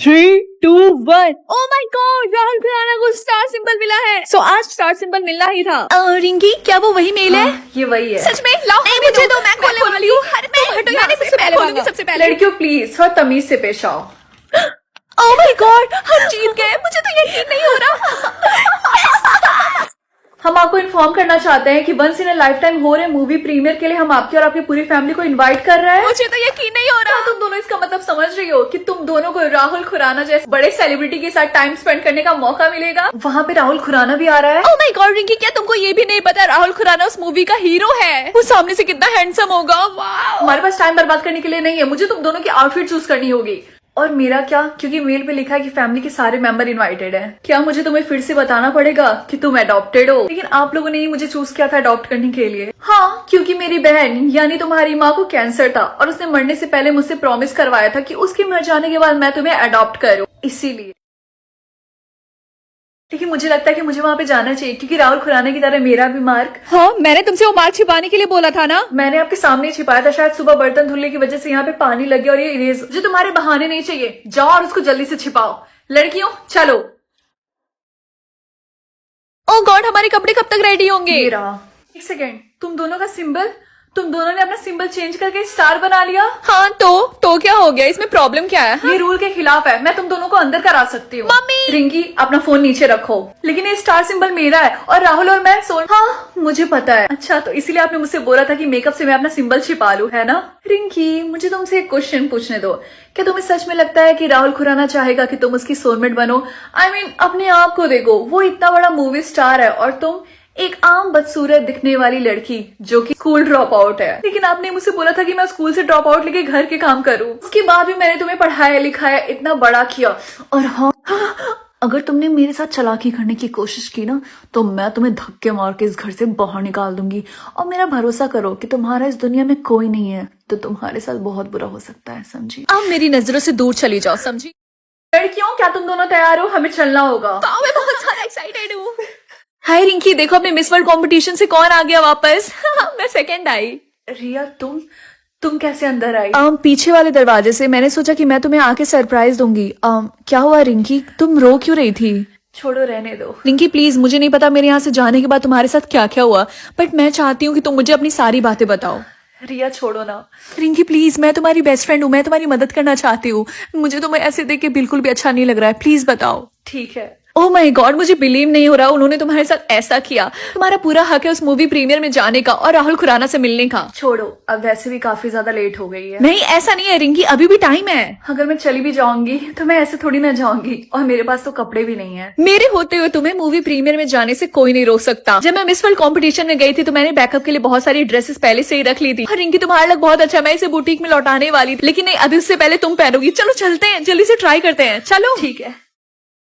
3, 2, 1। Oh my God, Rahul Khurana को star symbol मिला है। सो आज स्टार सिंबल मिलना ही था। रिंकी, क्या वो वही मेल है? ये वही है। सच में? लाओ, नहीं, मुझे दो, मैं खोलने वाली हूँ। हटो, मैंने सबसे पहले खोलूंगी, सबसे पहले। लड़कियों प्लीज थोड़ा तमीज से पेश आओ। ओह माय गॉड, हम जीत गए। मुझे तो यकीन नहीं हो रहा। हम आपको इन्फॉर्म करना चाहते हैं कि once in a life time हो रहे मूवी प्रीमियर के लिए हम आपकी और आपकी पूरी फैमिली को इनवाइट कर रहे हैं। मुझे तो यकीन नहीं हो रहा। तुम दोनों इसका मतलब समझ रही हो कि तुम दोनों को राहुल खुराना जैसे बड़े सेलिब्रिटी के साथ टाइम स्पेंड करने का मौका मिलेगा। वहाँ पे राहुल खुराना भी आ रहा है। ओह माय गॉड रिंकी, क्या तुमको ये भी नहीं पता राहुल खुराना उस मूवी का हीरो है? वो सामने से कितना हैंडसम होगा। वाह, हमारे पास टाइम बर्बाद करने के लिए नहीं है, मुझे तुम दोनों की आउटफिट चूज करनी होगी। और मेरा क्या, क्योंकि मेल पे लिखा है कि फैमिली के सारे मेंबर इनवाइटेड हैं। क्या मुझे तुम्हें फिर से बताना पड़ेगा कि तुम अडॉप्टेड हो? लेकिन आप लोगों ने ही मुझे चूज किया था अडॉप्ट करने के लिए। हाँ, क्योंकि मेरी बहन यानी तुम्हारी माँ को कैंसर था और उसने मरने से पहले मुझसे प्रॉमिस करवाया था कि उसके मर जाने के बाद मैं तुम्हें अडॉप्ट करूँ, इसीलिए। लेकिन मुझे लगता है कि मुझे वहां पे जाना चाहिए क्योंकि राहुल खुराना की तरह मेरा भी मार्क। हाँ, मैंने तुमसे वो मार्क छिपाने के लिए बोला था ना। मैंने आपके सामने छिपाया था, शायद सुबह बर्तन धुलने की वजह से यहाँ पे पानी लग गया और ये इरेज। मुझे तुम्हारे बहाने नहीं चाहिए, जाओ और उसको जल्दी से छिपाओ। लड़कियों चलो। ओह गॉड, हमारे कपड़े कब तक रेडी होंगे? ये रहा। एक सेकेंड, तुम दोनों का सिंबल, तुम दोनों ने अपना सिंबल चेंज करके स्टार बना लिया। हाँ तो क्या हो गया? इसमें प्रॉब्लम क्या है? ये रूल के खिलाफ है, मैं तुम दोनों को अंदर करा सकती हूँ। मम्मी! रिंकी अपना फोन नीचे रखो। लेकिन ये स्टार सिंबल मेरा है और राहुल और मैं सोल। हाँ मुझे पता है। अच्छा, तो इसीलिए आपने मुझसे बोला था कि मेकअप से मैं अपना सिंबल छिपा लूं, है ना? रिंकी, मुझे तुमसे एक क्वेश्चन पूछने दो। क्या तुम्हें सच में लगता है कि राहुल खुराना चाहेगा कि तुम उसकी सोलमेट बनो? I mean, अपने आप को देखो, वो इतना बड़ा मूवी स्टार है और तुम एक आम बदसूरत दिखने वाली लड़की जो कि स्कूल ड्रॉप आउट है। लेकिन आपने मुझसे बोला था कि मैं स्कूल से ड्रॉप आउट लेके घर के काम करूं। उसके बाद भी मैंने तुम्हें पढ़ाया लिखाया, इतना बड़ा किया। और हाँ, अगर तुमने मेरे साथ चालाकी करने की कोशिश की ना तो मैं तुम्हें धक्के मार के इस घर से बाहर निकाल दूंगी। और मेरा भरोसा करो कि तुम्हारा इस दुनिया में कोई नहीं है तो तुम्हारे साथ बहुत बुरा हो सकता है, समझी? अब मेरी नजरों से दूर चली जाओ, समझी? लड़कियों, क्या तुम दोनों तैयार हो? हमें चलना होगा। मैं बहुत ज्यादा एक्साइटेड हूँ। हाय रिंकी, देखो अपने मिस वर्ल्ड कंपटीशन से कौन आ गया वापस। मैं सेकंड आई। रिया, तुम कैसे अंदर आई? पीछे वाले दरवाजे से। मैंने सोचा कि मैं तुम्हें आके सरप्राइज दूंगी। क्या हुआ रिंकी, तुम रो क्यों रही थी? छोड़ो, रहने दो। रिंकी प्लीज, मुझे नहीं पता मेरे यहाँ से जाने के बाद तुम्हारे साथ क्या क्या हुआ, बट मैं चाहती हूँ कि तुम मुझे अपनी सारी बातें बताओ। रिया छोड़ो ना। रिंकी प्लीज, मैं तुम्हारी बेस्ट फ्रेंड हूँ, मैं तुम्हारी मदद करना चाहती हूँ। मुझे तुम्हें ऐसे देख के बिल्कुल भी अच्छा नहीं लग रहा है, प्लीज बताओ। ठीक है। ओह माय गॉड, मुझे बिलीव नहीं हो रहा उन्होंने तुम्हारे साथ ऐसा किया। तुम्हारा पूरा हक है उस मूवी प्रीमियर में जाने का और राहुल खुराना से मिलने का। छोड़ो, अब वैसे भी काफी ज्यादा लेट हो गई है। नहीं ऐसा नहीं है रिंकी, अभी भी टाइम है। अगर मैं चली भी जाऊंगी तो मैं ऐसे थोड़ी ना जाऊंगी, और मेरे पास तो कपड़े भी नहीं है। मेरे होते हुए तुम्हें मूवी प्रीमियर में जाने से कोई नहीं रोक सकता। जब मैं मिस वर्ल्ड कॉम्पिटिशन में गई थी तो मैंने बैकअप के लिए बहुत सारी ड्रेसेस पहले से ही रख ली थी। और रिंकी तुम्हारा लुक बहुत अच्छा, मैं इसे बुटीक में लौटाने वाली थी, लेकिन नहीं, अभी उससे पहले तुम पहनोगी। चलो चलते हैं, जल्दी से ट्राई करते हैं, चलो। ठीक है।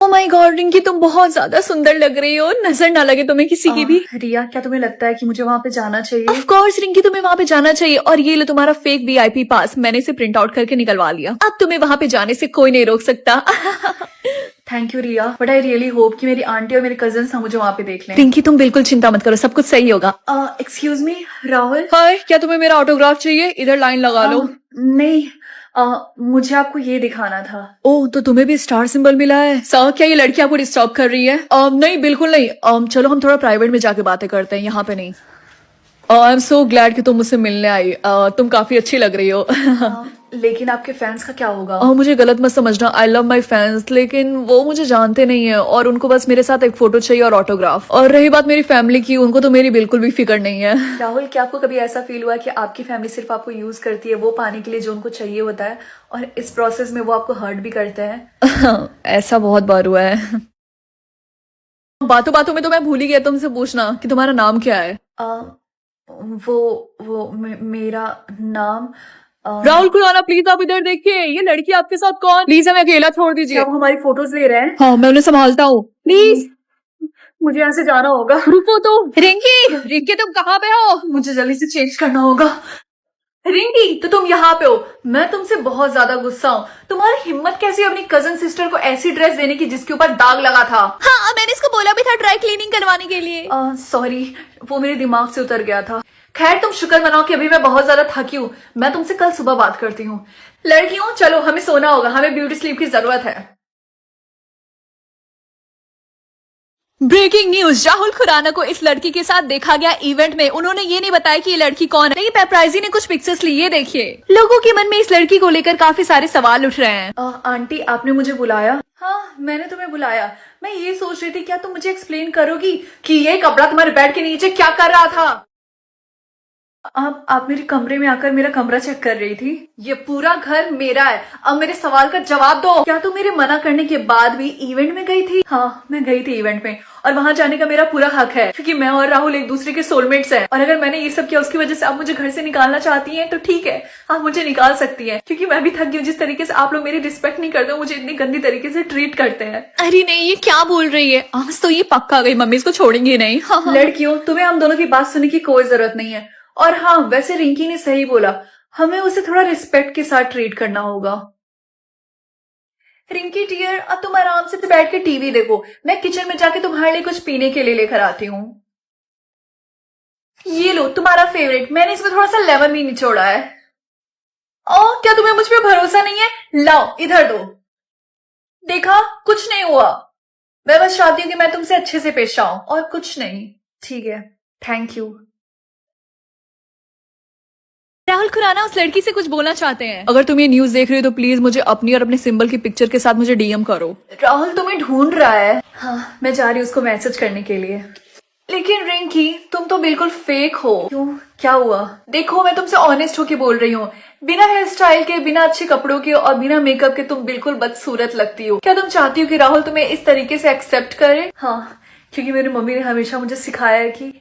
ओह माय गॉड रिंकी, तुम बहुत ज्यादा सुंदर लग रही हो, नजर ना लगे तुम्हें किसी की भी। रिया, क्या तुम्हें लगता है कि मुझे वहां पे जाना चाहिए? ऑफ कोर्स रिंकी, तुम्हें वहां पे जाना चाहिए। और ये लो तुम्हारा फेक वीआईपी पास, मैंने इसे प्रिंट आउट करके निकलवा लिया। अब तुम्हें वहां पे जाने से कोई नहीं रोक सकता। Thank you Riya, but I really hope कि मेरी आंटी और मेरे कजन मुझे वहां पे देख लें। रिंकी तुम बिल्कुल चिंता मत करो, सब कुछ सही होगा। Excuse me Rahul. हाय, क्या तुम्हें मेरा ऑटोग्राफ चाहिए? इधर लाइन लगा लो। नहीं, मुझे आपको ये दिखाना था। ओह, तो तुम्हें भी स्टार सिंबल मिला है? सर, क्या ये लड़की आपको डिस्टर्ब कर रही है? नहीं बिल्कुल नहीं। चलो हम थोड़ा प्राइवेट में जाके बातें करते हैं, यहाँ पे नहीं। आई एम सो ग्लैड कि तुम मुझसे मिलने आई। तुम काफी अच्छी लग रही हो। लेकिन आपके फैंस का क्या होगा? मुझे गलत मत समझना, आई लव माई फैंस, लेकिन वो मुझे जानते नहीं है और उनको बस मेरे साथ एक फोटो चाहिए और ऑटोग्राफ। और रही बात मेरी फैमिली की, उनको तो मेरी बिल्कुल भी फिक्र नहीं है। राहुल, क्या आपको कभी ऐसा फील हुआ कि आपकी फैमिली सिर्फ आपको यूज करती है वो पाने के लिए जो उनको चाहिए होता है, और इस प्रोसेस में वो आपको हर्ट भी करते हैं? ऐसा बहुत बार हुआ है। बातों बातों में तो मैं भूल ही गया तुमसे पूछना कि तुम्हारा नाम क्या है। मेरा नाम राहुल खुराना, प्लीज आप इधर देखिए, ये लड़की आपके साथ कौन? प्लीज हमें अकेला छोड़ दीजिए। क्या वो हमारी फोटोज ले रहे हैं? हाँ, मैं उन्हें संभालता हूँ, प्लीज। मुझे यहाँ से जाना होगा। रुको तो। रिंकी तुम कहाँ पे हो? मुझे जल्दी से चेंज करना होगा। रिंकी, तो तुम यहाँ पे हो। मैं तुमसे बहुत ज्यादा गुस्सा हूँ। तुम्हारी हिम्मत कैसी अपनी कजन सिस्टर को ऐसी ड्रेस देने की जिसके ऊपर दाग लगा था? हाँ, मैंने इसको बोला भी था ड्राई क्लीनिंग करवाने के लिए। सॉरी, वो मेरे दिमाग से उतर गया था। खैर तुम शुक्र मनाओ कि अभी मैं बहुत ज्यादा थकी हूँ। मैं तुमसे कल सुबह बात करती हूँ। लड़कियों चलो, हमें सोना होगा, हमें ब्यूटी स्लीप की जरूरत है। ब्रेकिंग न्यूज, राहुल खुराना को इस लड़की के साथ देखा गया इवेंट में। उन्होंने ये नहीं बताया कि ये लड़की कौन है, लेकिन पेपराइजी ने कुछ पिक्चर्स ली, ये देखिए। लोगों के मन में इस लड़की को लेकर काफी सारे सवाल उठ रहे हैं। आंटी आपने मुझे बुलाया? हाँ मैंने तुम्हें बुलाया। मैं ये सोच रही थी क्या तुम मुझे एक्सप्लेन करोगी कि ये कपड़ा तुम्हारे बेड के नीचे क्या कर रहा था? आप मेरे कमरे में आकर मेरा कमरा चेक कर रही थी। ये पूरा घर मेरा है, अब मेरे सवाल का जवाब दो। क्या तुम मेरे मना करने के बाद भी इवेंट में गई थी? हाँ मैं गई थी इवेंट में, और वहां जाने का मेरा पूरा हक है क्योंकि मैं और राहुल एक दूसरे के सोलमेट्स हैं। और अगर मैंने ये सब किया उसकी वजह से आप मुझे घर से निकालना चाहती हैं तो ठीक है, आप मुझे निकाल सकती हैं, क्योंकि मैं भी थक गई हूँ। जिस तरीके से आप लोग मेरी रिस्पेक्ट नहीं करते हो, मुझे इतनी गंदी तरीके से ट्रीट करते हैं। अरे नहीं, ये क्या बोल रही है? आज तो ये पक्का गई, मम्मी इसको छोड़ेंगी नहीं। हाँ। लड़कियों तुम्हें हम दोनों की बात सुनने की कोई जरूरत नहीं है। और हाँ वैसे रिंकी ने सही बोला, हमें उसे थोड़ा रिस्पेक्ट के साथ ट्रीट करना होगा। रिंकी डियर अब तुम आराम से बैठ के टीवी देखो, मैं किचन में जाके तुम्हारे लिए कुछ पीने के लिए लेकर आती हूँ। ये लो तुम्हारा फेवरेट, मैंने इसमें थोड़ा सा लेमन भी निचोड़ा है। ओ क्या तुम्हें मुझ पर भरोसा नहीं है? लाओ इधर दो। देखा कुछ नहीं हुआ, मैं बस चाहती हूँ कि मैं तुमसे अच्छे से पेश आऊं और कुछ नहीं। ठीक है थैंक यू। राहुल खुराना उस लड़की से कुछ बोलना चाहते हैं। अगर तुम ये न्यूज देख रहे हो तो प्लीज मुझे अपनी और अपने सिंबल की पिक्चर के साथ मुझे डीएम करो। राहुल तुम्हें ढूंढ रहा है। हाँ मैं जा रही हूँ उसको मैसेज करने के लिए। लेकिन रिंकी तुम तो बिल्कुल फेक हो। क्यों, क्या हुआ? देखो मैं तुमसे ऑनेस्ट होके बोल रही हूँ, बिना हेयर स्टाइल के, बिना अच्छे कपड़ों के और बिना मेकअप के तुम बिल्कुल बदसूरत लगती हो। क्या तुम चाहती हो कि राहुल तुम्हें इस तरीके से एक्सेप्ट करे? हाँ क्योंकि मेरी मम्मी ने हमेशा मुझे सिखाया है कि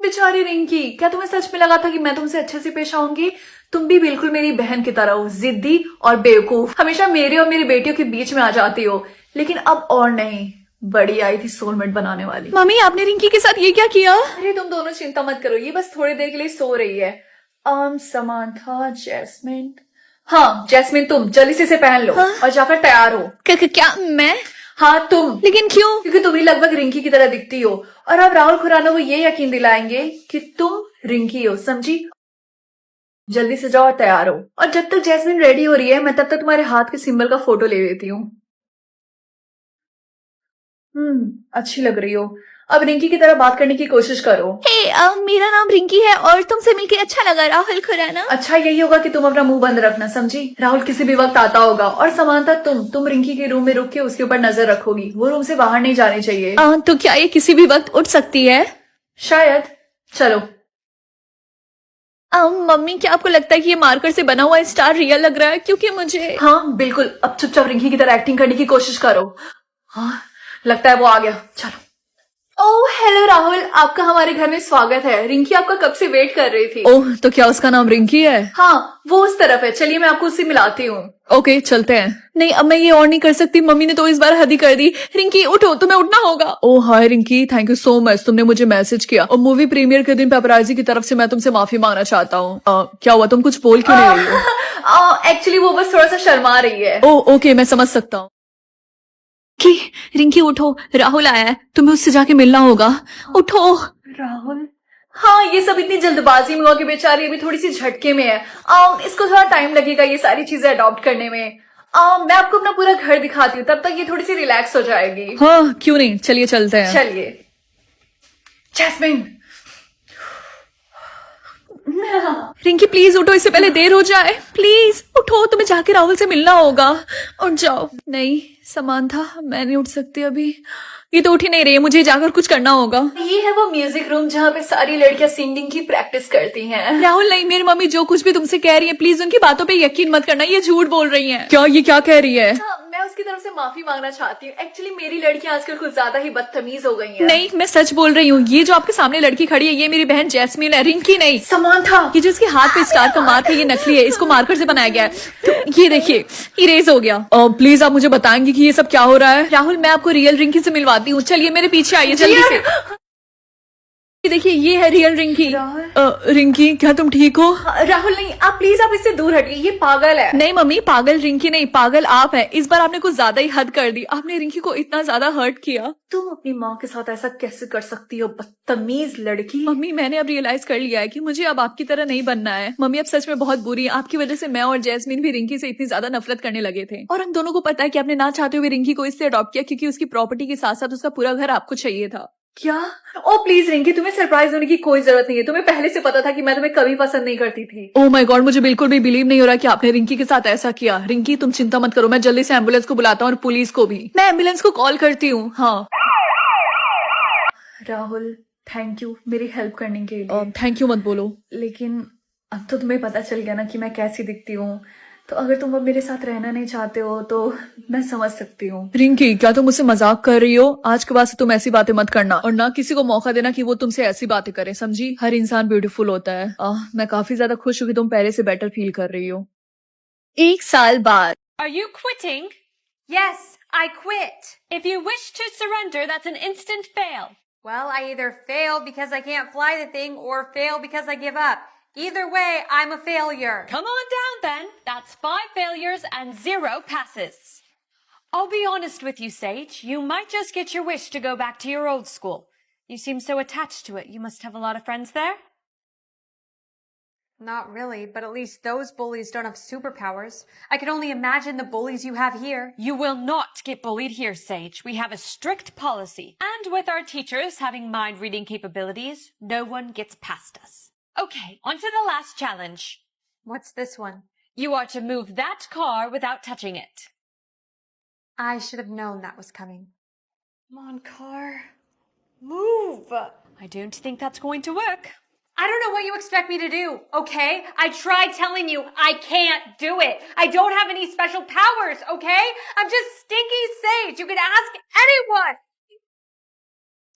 बेचारी रिंकी, क्या तुम्हें सच में लगा था कि मैं तुमसे अच्छे से पेश आऊंगी? तुम भी बिल्कुल मेरी बहन की तरह हो, जिद्दी और बेवकूफ। हमेशा मेरे और मेरी बेटियों के बीच में आ जाती हो, लेकिन अब और नहीं, बड़ी आई थी सोलमेट बनाने वाली। मम्मी आपने रिंकी के साथ ये क्या किया? अरे तुम दोनों चिंता मत करो, ये बस थोड़ी देर के लिए सो रही है। Samantha, jasmine. हाँ जैस्मिन तुम जल्दी से इसे पहन लो। हाँ? और जाकर तैयार हो। क्या मैं? हाँ तुम। लेकिन क्यों? क्योंकि तुम ही लगभग रिंकी की तरह दिखती हो, और अब राहुल खुराना को ये यकीन दिलाएंगे कि तुम रिंकी हो, समझी? जल्दी से जाओ और तैयार हो। और जब तक जैस्मिन रेडी हो रही है मैं तब तक तुम्हारे हाथ के सिंबल का फोटो ले लेती हूँ। अच्छी लग रही हो। अब रिंकी की तरह बात करने की कोशिश करो। मेरा नाम रिंकी है और तुमसे मिलकर अच्छा लगा राहुल खुराना। अच्छा यही होगा कि तुम अपना मुंह बंद रखना, समझी? राहुल किसी भी वक्त आता होगा। और समांता तुम रिंकी के रूम में रुक के उसके ऊपर नजर रखोगी, वो रूम से बाहर नहीं जानी चाहिए। तो क्या ये किसी भी वक्त उठ सकती है? शायद। चलो। मम्मी क्या आपको लगता है कि ये मार्कर से बना हुआ स्टार रियल लग रहा है? क्योंकि मुझे हाँ बिल्कुल। अब चुपचाप रिंकी की तरह एक्टिंग करने की कोशिश करो। हाँ लगता है वो आ गया। चलो। ओह हेलो राहुल, आपका हमारे घर में स्वागत है। रिंकी आपका कब से वेट कर रही थी। ओह तो क्या उसका नाम रिंकी है? हाँ वो उस तरफ है, चलिए मैं आपको उससे मिलाती हूँ। ओके चलते हैं। नहीं अब मैं ये और नहीं कर सकती, मम्मी ने तो इस बार हद ही कर दी। रिंकी उठो, तुम्हें उठना होगा। Oh hi Rinki, thank you so much, तुमने मुझे मैसेज किया। और मूवी प्रीमियर के दिन पेपराइजी की तरफ से मैं तुमसे माफी मांगना चाहता हूँ। क्या हुआ, तुम कुछ बोल क्यों नहीं रही हो? एक्चुअली वो बस थोड़ा सा शर्मा रही है। ओह ओके मैं समझ सकता हूँ। रिंकी उठो, राहुल आया है, तुम्हें उससे जाके मिलना होगा। उठो। राहुल? हाँ ये सब इतनी जल्दबाजी में हुआ कि बेचारी अभी थोड़ी सी झटके में है। इसको थोड़ा टाइम लगेगा ये सारी चीजें अडॉप्ट करने में। मैं आपको अपना पूरा घर दिखाती हूँ, तब तक ये थोड़ी सी रिलैक्स हो जाएगी। हाँ क्यों नहीं, चलिए चलते हैं। चलिए। जैस्मिन। रिंकी प्लीज उठो, इससे पहले देर हो जाए। प्लीज उठो, तुम्हें जाके राहुल से मिलना होगा। उठ जाओ। नहीं समांथा, मैं नहीं उठ सकती अभी, ये तो उठ ही नहीं रही है, मुझे जाकर कुछ करना होगा। ये है वो म्यूजिक रूम जहाँ पे सारी लड़कियां सिंगिंग की प्रैक्टिस करती हैं। राहुल नहीं, मेरी मम्मी जो कुछ भी तुमसे कह रही है प्लीज उनकी बातों पे यकीन मत करना, ये झूठ बोल रही हैं। क्या ये क्या कह रही है? मैं उसकी तरफ से माफी मांगना चाहती हूँ। एक्चुअली मेरी लड़कियां आजकल कुछ ज्यादा ही बदतमीज हो गई हैं। नहीं मैं सच बोल रही हूँ, ये जो आपके सामने लड़की खड़ी है ये मेरी बहन जैस्मिन है, रिंकी नहीं। समांथा। ये जो इसके हाथ पे स्टार का मार्क है ये नकली है, इसको मार्कर से बनाया गया है। तो ये देखिए इरेज हो गया। प्लीज आप मुझे बताएंगे कि ये सब क्या हो रहा है? राहुल मैं आपको रियल रिंकी से मिलवाती हूँ, चलिए मेरे पीछे आइए जल्दी से। देखिए ये है रियल रिंकी। राहुल। रिंकी क्या तुम ठीक हो? राहुल नहीं, आप प्लीज आप इससे दूर हटिए, ये पागल है। नहीं मम्मी, पागल रिंकी नहीं, पागल आप हैं। इस बार आपने कुछ ज्यादा ही हद कर दी। आपने रिंकी को इतना ज्यादा हर्ट किया। तुम अपनी माँ के साथ ऐसा कैसे कर सकती हो, बदतमीज लड़की। मम्मी मैंने अब रियलाइज कर लिया है कि मुझे अब आपकी तरह नहीं बनना है। मम्मी अब सच में बहुत बुरी है। आपकी वजह से मैं और जैस्मीन भी रिंकी से इतनी ज्यादा नफरत करने लगे थे। और हम दोनों को पता है कि आपने ना चाहते हुए रिंकी को इसलिए अडॉप्ट किया क्योंकि उसकी प्रॉपर्टी के साथ साथ उसका पूरा घर आपको चाहिए था। क्या? ओ प्लीज रिंकी, तुम्हें सरप्राइज होने की कोई जरूरत नहीं है। तुम्हें पहले से पता था कि मैं तुम्हें कभी पसंद नहीं करती थी। ओह माय गॉड, मुझे बिल्कुल भी बिलीव नहीं हो रहा कि आपने रिंकी के साथ ऐसा किया। रिंकी तुम चिंता मत करो, मैं जल्दी से एम्बुलेंस को बुलाता हूँ और पुलिस को भी। मैं एम्बुलेंस को कॉल करती हूँ। हाँ राहुल, थैंक यू मेरी हेल्प करने के लिए। थैंक यू मत बोलो। लेकिन अब तो तुम्हें पता चल गया ना कि मैं कैसी दिखती हूँ, तो अगर तुम अब मेरे साथ रहना नहीं चाहते हो तो मैं समझ सकती हूँ। रिंकी क्या तुम मुझसे मजाक कर रही हो? आज के बाद से तुम ऐसी बातें मत करना और ना किसी को मौका देना कि वो तुमसे ऐसी बातें करे, समझी? हर इंसान ब्यूटीफुल होता है। मैं काफी ज्यादा खुश हूँ कि तुम पहले से बेटर फील कर रही हो। 1 साल बाद। Are you quitting? Yes, I quit. If you wish to surrender, that's an instant fail. Well, I either fail because I can't fly the thing or fail because I give up. Either way, I'm a failure. Come on down then. That's 5 failures and 0 passes. I'll be honest with you, Sage. You might just get your wish to go back to your old school. You seem so attached to it. You must have a lot of friends there? Not really, but at least those bullies don't have superpowers. I can only imagine the bullies you have here. You will not get bullied here, Sage. We have a strict policy. And with our teachers having mind-reading capabilities, no one gets past us. Okay, on to the last challenge. What's this one? You are to move that car without touching it. I should have known that was coming. Come on, car. Move! I don't think that's going to work. I don't know what you expect me to do, okay? I tried telling you I can't do it. I don't have any special powers, okay? I'm just Stinky Sage. You can ask anyone.